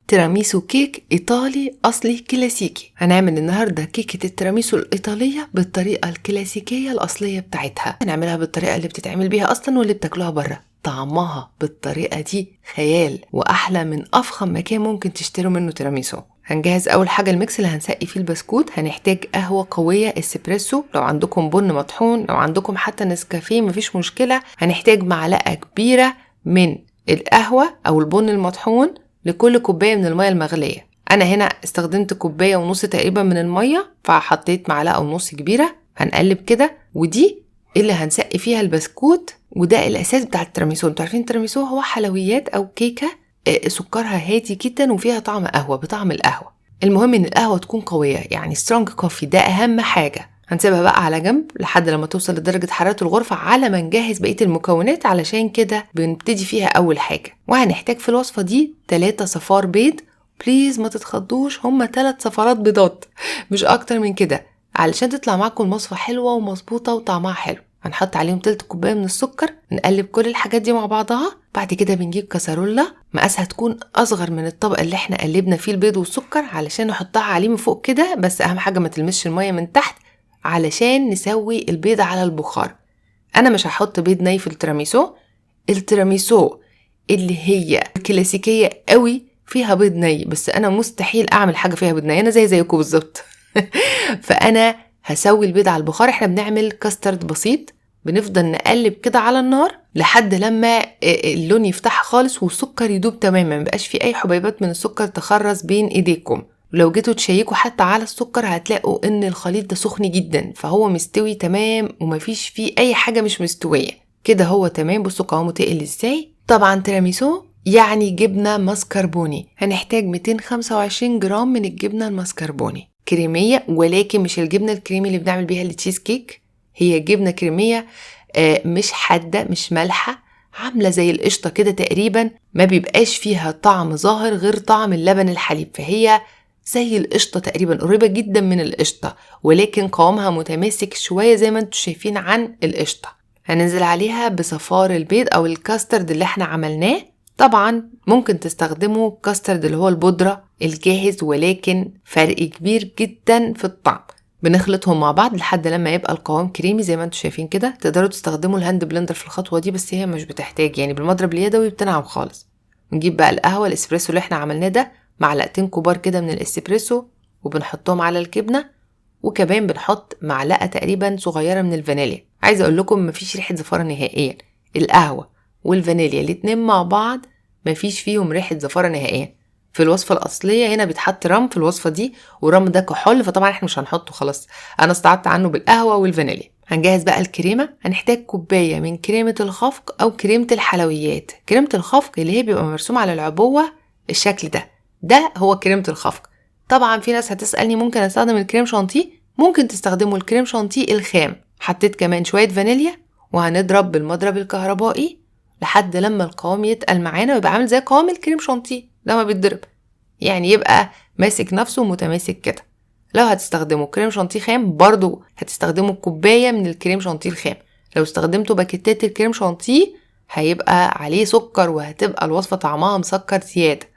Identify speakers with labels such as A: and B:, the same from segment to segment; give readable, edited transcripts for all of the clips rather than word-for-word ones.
A: تيراميسو كيك إيطالي أصلي كلاسيكي. هنعمل النهاردة كيكة التيراميسو الإيطالية بالطريقة الكلاسيكية الأصلية بتاعتها. هنعملها بالطريقة اللي بتتعمل بيها أصلا واللي بتاكلوها بره. طعمها بالطريقة دي خيال وأحلى من أفخم مكان ممكن تشتروا منه تيراميسو. هنجهز أول حاجة الميكس اللي هنسقي فيه البسكوت. هنحتاج قهوة قوية اسبريسو، لو عندكم بن مطحون، لو عندكم حتى نسكافيه مفيش مشكلة. هنحتاج معلقة كبيرة من القهوة أو البن المطحون لكل كوباية من المية المغلية. أنا هنا استخدمت كوباية ونص تقريبا من المية، فحطيت معلقة ونص كبيرة. هنقلب كده، ودي اللي هنسقي فيها البسكوت، وده الأساس بتاع التيراميسو. انتوا عارفين التيراميسو هو حلويات أو كيكة سكرها هادي جدا وفيها طعم قهوة بطعم القهوة. المهم ان القهوة تكون قوية، يعني سترونج كوفي، ده أهم حاجة. هنسيبها بقى على جنب لحد لما توصل لدرجة حرارة الغرفة على ما نجهز بقية المكونات، علشان كده بنبتدي فيها أول حاجة. وهنحتاج في الوصفة دي 3 صفار بيض. بليز ما تتخضوش، هما 3 صفارات بيضات مش أكتر من كده، علشان تطلع معاكم الوصفة حلوة ومظبوطة وطعمها حلو. هنحط عليهم 3 كوباية من السكر. نقلب كل الحاجات دي مع بعضها. بعد كده بنجيب كسرولة مقاسها تكون أصغر من الطبق اللي احنا قلبنا فيه البيض والسكر، علشان نحطها عليه من فوق كده، بس أهم حاجة ما تلمسش المية من تحت علشان نسوي البيض على البخار. أنا مش هحط بيض ني في التيراميسو. التيراميسو اللي هي كلاسيكية قوي فيها بيض ني، بس أنا مستحيل أعمل حاجة فيها بيض ني، أنا زيكم بالظبط. فأنا هسوي البيض على البخار. احنا بنعمل كاسترد بسيط، بنفضل نقلب كده على النار لحد لما اللون يفتح خالص والسكر يدوب تماما، مبقاش فيه اي حبيبات من السكر تخرز بين ايديكم. ولو جيتوا تشيكوا حتى على السكر هتلاقوا ان الخليط ده سخن جدا، فهو مستوي تمام ومفيش فيه اي حاجة مش مستوية كده، هو تمام. بصوا قوامه تقل ازاي. طبعا تيراميسو يعني جبنة ماسكربوني. هنحتاج 225 جرام من الجبنة الماسكربوني كريمية، ولكن مش الجبنة الكريمي اللي بنعمل بيها التشيز كيك. هي جبنة كريمية مش حادة مش مالحة، عاملة زي القشطة كده تقريبا، ما بيبقاش فيها طعم ظاهر غير طعم اللبن الحليب، فهي زي القشطة تقريبا، قريبة جدا من القشطة، ولكن قوامها متماسك شوية زي ما انتوا شايفين عن القشطة. هننزل عليها بصفار البيض أو الكاسترد اللي احنا عملناه. طبعا ممكن تستخدموا كاسترد اللي هو البودرة الجاهز، ولكن فرق كبير جدا في الطعم. بنخلطهم مع بعض لحد لما يبقى القوام كريمي زي ما انتوا شايفين كده. تقدروا تستخدموا الهاند بلندر في الخطوة دي، بس هي مش بتحتاج، يعني بالمضرب اليدوي بتنعم خالص. نجيب بقى القهوة الاسبريسو اللي احنا عملناه ده، معلقتين كبار كده من الاسبريسو، وبنحطهم على الجبنة، وكمان بنحط معلقة تقريبا صغيرة من الفانيليا. عايزة اقول لكم مفيش ريحة زفارة نهائيا. القهوة والفانيليا الاتنين مع بعض مفيش فيهم ريحة زفارة نهائيا. في الوصفة الأصلية هنا بيتحط رم في الوصفة دي، ورم ده كحول، فطبعا احنا مش هنحطه خلاص، أنا استعدت عنه بالقهوة والفانيليا. هنجهز بقى الكريمة. هنحتاج كوباية من كريمة الخفق أو كريمة الحلويات. كريمة الخفق اللي هي بيبقى مرسوم على العبوة الشكل ده هو كريمة الخفق. طبعا في ناس هتسألني ممكن استخدم الكريم شانتيه. ممكن تستخدموا الكريم شانتيه الخام. حطيت كمان شوية فانيليا، وهنضرب بالمضرب الكهربائي لحد لما القوام يتقل معانا ويبقى عامل زي قوام الكريم شانتيه لما بيتضرب، يعني يبقى ماسك نفسه متماسك كده. لو هتستخدموا كريم شانتيه خام برضو هتستخدموا كوباية من الكريم شانتيه الخام. لو استخدمتوا باكيتات الكريم شانتيه هيبقى عليه سكر، وهتبقى الوصفة طعمها مسكر زيادة.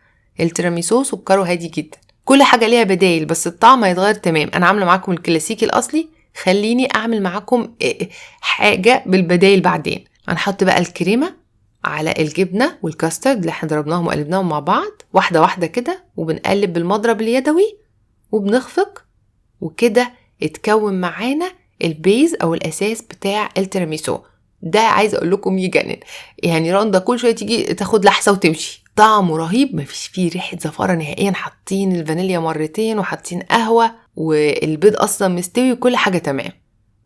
A: التيراميسو سكره هادي جدا. كل حاجة ليها بدايل، بس الطعم هيتغير تمام. أنا عاملة معاكم الكلاسيكي الأصلي، خليني أعمل معاكم حاجة بالبدايل بعدين. هنحط بقى الكريمة على الجبنة والكاسترد اللي احنا ضربناهم وقلبناهم مع بعض واحدة واحدة كده، وبنقلب بالمضرب اليدوي وبنخفق، وكده اتكون معانا البيز أو الأساس بتاع التيراميسو. ده عايز أقول لكم يجنن، يعني رندا كل شوية تيجي تاخد لحظة وتمشي. طعمه رهيب، مفيش فيه ريحة زفارة نهائيا. حاطين الفانيليا مرتين وحاطين قهوة، والبيض أصلا مستوي وكل حاجة تمام.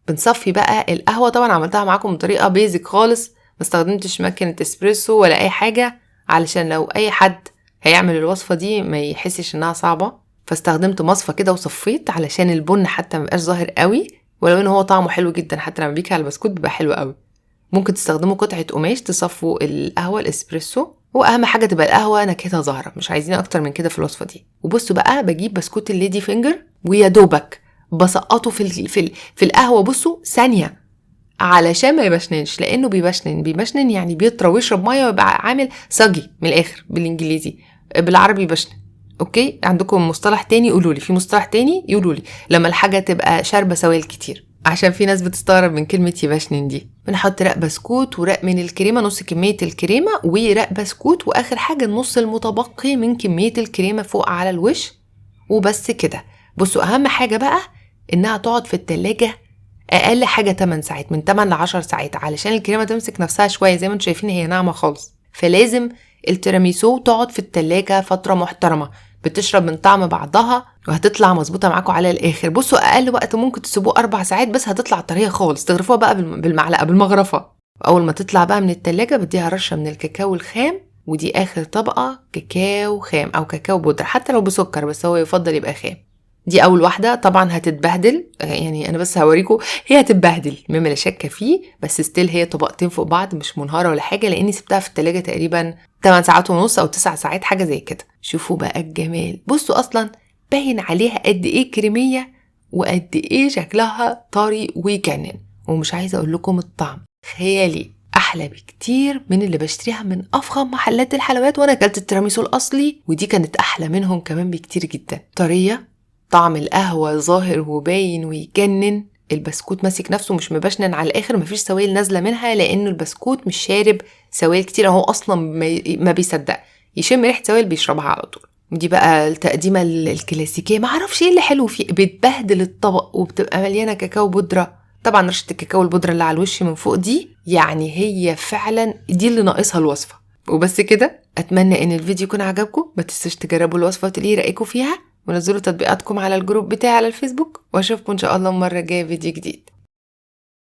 A: بنصفي بقى القهوة. طبعا عملتها معاكم بطريقة بيزك خالص، ما استخدمتش ماكينة اسبريسو ولا أي حاجة، علشان لو أي حد هيعمل الوصفة دي ما يحسش إنها صعبة. فاستخدمت مصفى كده وصفيت علشان البن حتى مبقاش ظاهر قوي، ولو إن هو طعمه حلو جدا، حتى لما بيجي على البسكوت بيبقى حلو قوي. ممكن تستخدموا قطعة قماش تصفوا القهوة الاسبريسو، واهم حاجة تبقى القهوة نكهتها ظاهرة، مش عايزين اكتر من كده في الوصفة دي. وبصوا بقى بجيب بسكوت الليدي فينجر، ويا دوبك بسقطه في القهوة. بصوا ثانية علشان ما يبشننش، لانه بيبشنن يعني بيطرى ويشرب ميه ويبقى عامل صاجي من الاخر، بالانجليزي. بالعربي بشنن. اوكي، عندكم مصطلح تاني قولوا لي، في مصطلح تاني يقولوا لي لما الحاجه تبقى شاربه سوائل كتير، عشان في ناس بتستغرب من كلمه يبشنن دي. بنحط رق بسكوت ورق من الكريمه، نص كميه الكريمه ورق بسكوت، واخر حاجه النص المتبقي من كميه الكريمه فوق على الوش، وبس كده. بصوا اهم حاجه بقى انها تقعد في التلاجة اقل حاجه 8 ساعات، من 8 ل 10 ساعات، علشان الكريمه تمسك نفسها شويه. زي ما انتم شايفين هي ناعمه خالص، فلازم التيراميسو تقعد في التلاجة فتره محترمه، بتشرب من طعم بعضها وهتطلع مظبوطه معاكم على الاخر. بصوا اقل وقت ممكن تسيبوه 4 ساعات بس، هتطلع طريه خالص. تغرفوها بقى بالمعلقه بالمغرفه. اول ما تطلع بقى من التلاجة بديها رشه من الكاكاو الخام، ودي اخر طبقه كاكاو خام او كاكاو بودره، حتى لو بسكر بس هو يفضل يبقى خام. دي اول واحده. طبعا هتتبهدل، يعني انا بس هوريكم هي هتتبهدل مما لا شك فيه، بس ستيل هي طبقتين فوق بعض، مش منهاره ولا حاجه، لاني سبتها في التلاجة تقريبا 8 ساعات ونص او 9 ساعات حاجه زي كده. شوفوا بقى الجمال. بصوا اصلا باين عليها قد ايه كريميه وقد ايه شكلها طري ويجنن. ومش عايزه اقول لكم الطعم خيالي، احلى بكتير من اللي بشتريها من افخم محلات الحلويات. وانا اكلت التيراميسو الاصلي ودي كانت احلى منهم كمان بكتير جدا. طريه، طعم القهوه ظاهر وباين ويجنن، البسكوت ماسك نفسه مش مبشنن على الاخر، مفيش سوائل نازله منها لانه البسكوت مش شارب سوائل كتير، هو اصلا ما بيصدق يشم ريحه سوائل بيشربها على طول. ودي بقى التقديمه الكلاسيكيه، معرفش ايه اللي حلو فيه، بتبهدل الطبق وبتبقى مليانه كاكاو بودره. طبعا رشه الكاكاو البودره اللي على الوش من فوق دي يعني هي فعلا دي اللي ناقصها الوصفه. وبس كده، اتمنى ان الفيديو يكون عجبكم. ما تنسوش تجربوا الوصفه وتقولي رايكم فيها، ونزلوا تطبيقاتكم على الجروب بتاعي على الفيسبوك، واشوفكم ان شاء الله المره الجايه فيديو جديد.